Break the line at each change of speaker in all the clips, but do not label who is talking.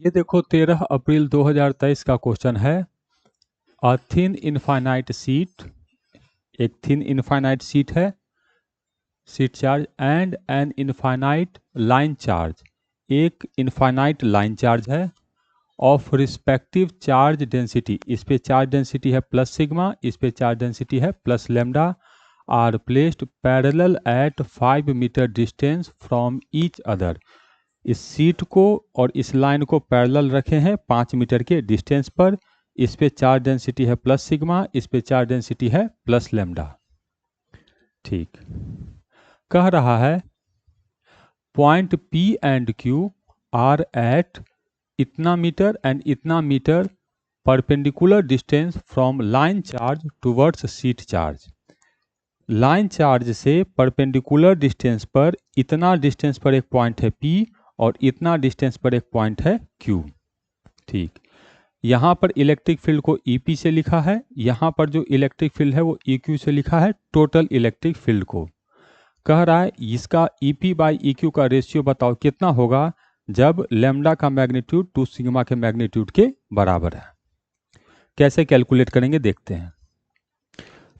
ये देखो 13 अप्रैल 2023 का क्वेश्चन है। अ थिन इनफाइनाइट शीट, एक थिन इनफाइनाइट शीट है, sheet charge and an infinite line charge, एक इनफाइनाइट लाइन चार्ज है ऑफ रिस्पेक्टिव चार्ज डेंसिटी, इस पे चार्ज डेंसिटी है प्लस सिग्मा, इस पे चार्ज डेंसिटी है plus lambda, are placed parallel at 5 metre distance from each other. इस sheet को और इस लाइन को पैरेलल रखे हैं 5 मीटर के डिस्टेंस पर। इस पे चार्ज डेंसिटी है प्लस सिग्मा, इस पे चार्ज डेंसिटी है प्लस लेमडा। ठीक, कह रहा है point P and Q are at इतना मीटर एंड इतना metre perpendicular distance from line charge towards sheet charge. Line charge से परपेंडिकुलर डिस्टेंस पर इतना डिस्टेंस पर एक पॉइंट है P और इतना डिस्टेंस पर एक पॉइंट है Q। ठीक, यहाँ पर इलेक्ट्रिक फील्ड को EP से लिखा है, यहाँ पर जो इलेक्ट्रिक फील्ड है वो EQ से लिखा है, टोटल इलेक्ट्रिक फील्ड को। कह रहा है इसका EP बाई EQ का रेशियो बताओ कितना होगा जब लेमडा का मैग्नीट्यूड 2 सिग्मा के मैग्नीट्यूड के बराबर है। कैसे कैलकुलेट करेंगे देखते हैं।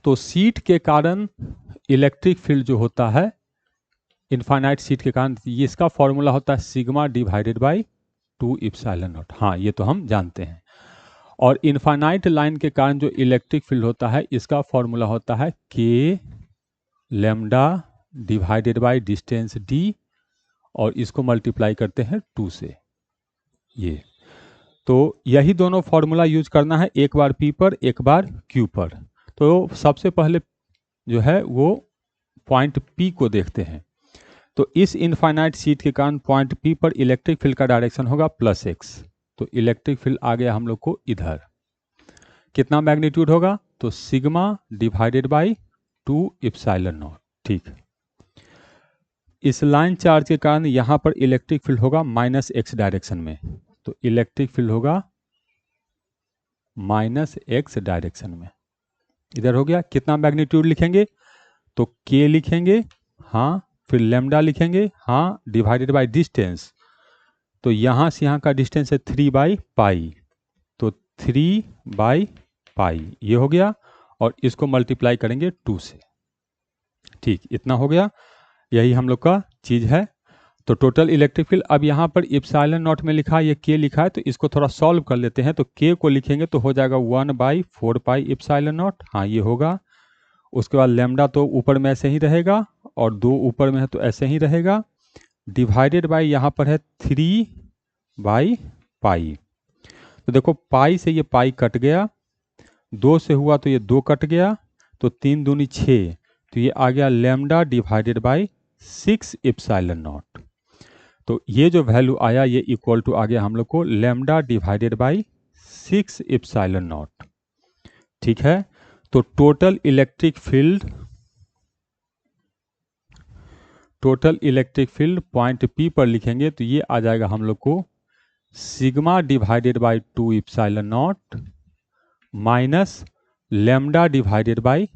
तो सीट के कारण इलेक्ट्रिक फील्ड जो होता है इनफाइनाइट सीट के कारण, ये इसका फॉर्मूला होता है sigma divided by 2 epsilon not. हाँ, ये तो हम जानते हैं। और इनफाइनाइट लाइन के कारण जो इलेक्ट्रिक फील्ड होता है इसका फॉर्मूला होता है K lambda divided by distance D, और इसको मल्टीप्लाई करते हैं 2 से। ये तो यही दोनों फॉर्मूला यूज करना है, एक बार P पर एक बार Q पर। तो सबसे पहले जो है वो पॉइंट P को देखते हैं। तो इस इनफाइनाइट सीट के कारण पॉइंट P पर इलेक्ट्रिक फील्ड का डायरेक्शन होगा प्लस x। तो इलेक्ट्रिक फील्ड आ गया हम लोग को इधर। कितना मैग्नीट्यूड होगा? तो sigma divided by 2 epsilon not. ठीक, इस लाइन चार्ज के कारण यहाँ पर इलेक्ट्रिक फील्ड होगा माइनस x डायरेक्शन में। तो इलेक्ट्रिक फील्ड होगा माइनस x डायरेक्शन में। इधर हो गया। कितना मैग्नीट्यूड लिखेंगे? तो K लिखेंगे, हाँ, फिर लेमडा लिखेंगे, हाँ, डिवाइडेड बाय डिस्टेंस। तो यहाँ से यहाँ का डिस्टेंस है 3 बाई पाई, तो 3 बाई पाई ये हो गया, और इसको मल्टीप्लाई करेंगे 2 से। ठीक, इतना हो गया। यही हम लोग का चीज़ है। तो टोटल इलेक्ट्रिक फील्ड अब यहाँ पर इप्सिलॉन नॉट में लिखा है, ये K लिखा है, तो इसको थोड़ा सॉल्व कर लेते हैं। तो K को लिखेंगे तो हो जाएगा 1/4 पाई इप्सिलॉन नॉट, हाँ ये होगा। उसके बाद लेमडा तो ऊपर में ऐसे ही रहेगा और 2 ऊपर में है तो ऐसे ही रहेगा, डिवाइडेड बाय यहाँ पर है 3 बाई पाई। तो देखो पाई से ये पाई कट गया, 2 से हुआ तो ये 2 कट गया, तो 3 दूनी 6, तो ये आ गया lambda divided by 6 epsilon not. तो ये जो वैल्यू आया ये इक्वल टू आ गया हम लोग को lambda divided by 6 epsilon not. ठीक है, तो total electric field point P पर लिखेंगे तो ये आ जाएगा हम लोग को sigma divided by 2 epsilon not minus lambda divided by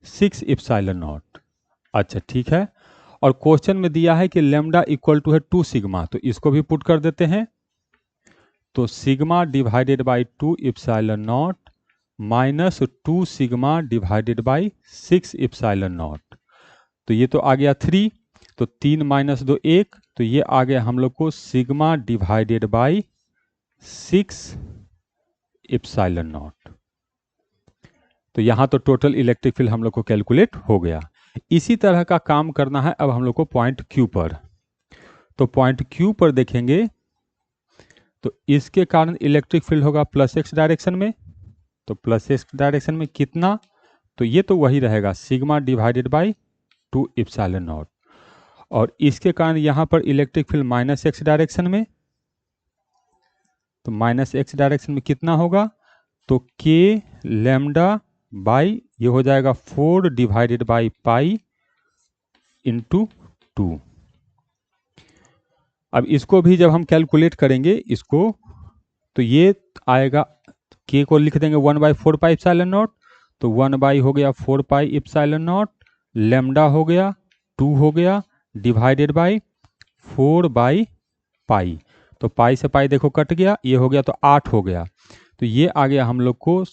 6 epsilon not. अच्छा ठीक है, और क्वेश्चन में दिया है कि लेमडा इक्वल टू है 2 सिग्मा, तो इसको भी पुट कर देते हैं। तो sigma divided by 2 epsilon not minus 2 sigma divided by 6 epsilon not, तो ये तो आ गया 3, तो 3 माइनस 2 1, तो ये आ गया हम लोग को sigma divided by 6 epsilon not. तो यहाँ तो टोटल इलेक्ट्रिक फील्ड हम लोग को कैलकुलेट हो गया। इसी तरह का काम करना है अब हम लोग को पॉइंट Q पर। तो पॉइंट Q पर देखेंगे तो इसके कारण इलेक्ट्रिक फील्ड होगा प्लस x डायरेक्शन में। तो प्लस x डायरेक्शन में कितना? तो ये तो वही रहेगा sigma divided by 2 epsilon not, और इसके कारण यहाँ पर electric field minus x direction में। तो माइनस x डायरेक्शन में कितना होगा? तो K लेमडा बाई ये हो जाएगा 4 डिवाइडेड बाई पाई इंटू 2। अब इसको भी जब हम कैलकुलेट करेंगे इसको, तो ये आएगा, K को लिख देंगे 1/4 पाई इप्सिलॉन नॉट, तो 1 हो गया 4 पाई इप्सिलॉन नॉट, लेमडा हो गया 2 हो गया, डिवाइडेड बाई 4 बाई पाई। तो पाई से पाई देखो कट गया, ये हो गया तो 8 हो गया। तो ये आ गया हम लोग को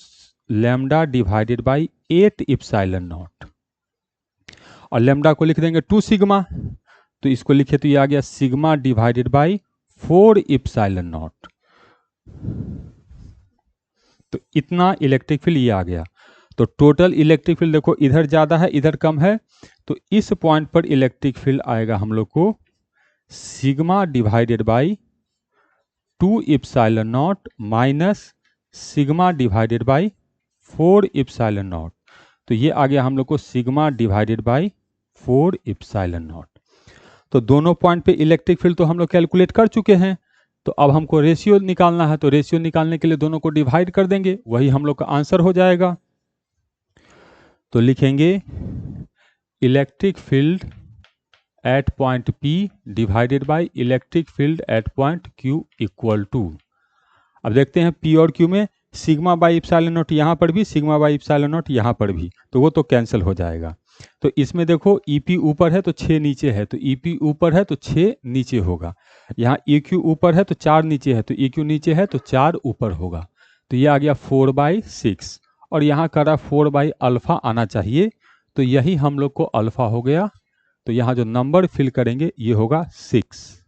lambda divided by 8 epsilon not. और लैम्डा को लिख देंगे 2 सिग्मा, तो इसको लिखे तो ये आ गया sigma divided by 4 epsilon not. तो इतना इलेक्ट्रिक फील्ड ये आ गया। तो टोटल इलेक्ट्रिक फील्ड देखो इधर ज़्यादा है इधर कम है, तो इस पॉइंट पर इलेक्ट्रिक फील्ड आएगा हम लोग को sigma divided by 2 epsilon not minus sigma divided by 4 epsilon not. तो ये आ गया हम लोग को sigma divided by 4 epsilon not. तो दोनों पॉइंट पे इलेक्ट्रिक फील्ड तो हम लोग कैलकुलेट कर चुके हैं। तो अब हमको रेशियो निकालना है, तो रेशियो निकालने के लिए दोनों को डिवाइड कर देंगे, वही हम लोग का आंसर हो जाएगा। तो लिखेंगे electric field at point P divided by electric field at point Q equal to, अब देखते हैं P और Q में सिग्मा बाई इप्सिलॉन नॉट यहाँ पर भी, सिग्मा बाई इप्सिलॉन नॉट यहाँ पर भी, तो वो तो कैंसिल हो जाएगा। तो इसमें देखो EP ऊपर है तो 6 नीचे है, तो EP ऊपर है तो 6 नीचे होगा। यहाँ EQ ऊपर है तो 4 नीचे है, तो EQ नीचे है तो 4 ऊपर होगा। तो ये आ गया 4/6, और यहाँ करा 4 बाई अल्फ़ा आना चाहिए, तो यही हम लोग को अल्फ़ा हो गया। तो यहाँ जो नंबर फिल करेंगे ये होगा 6।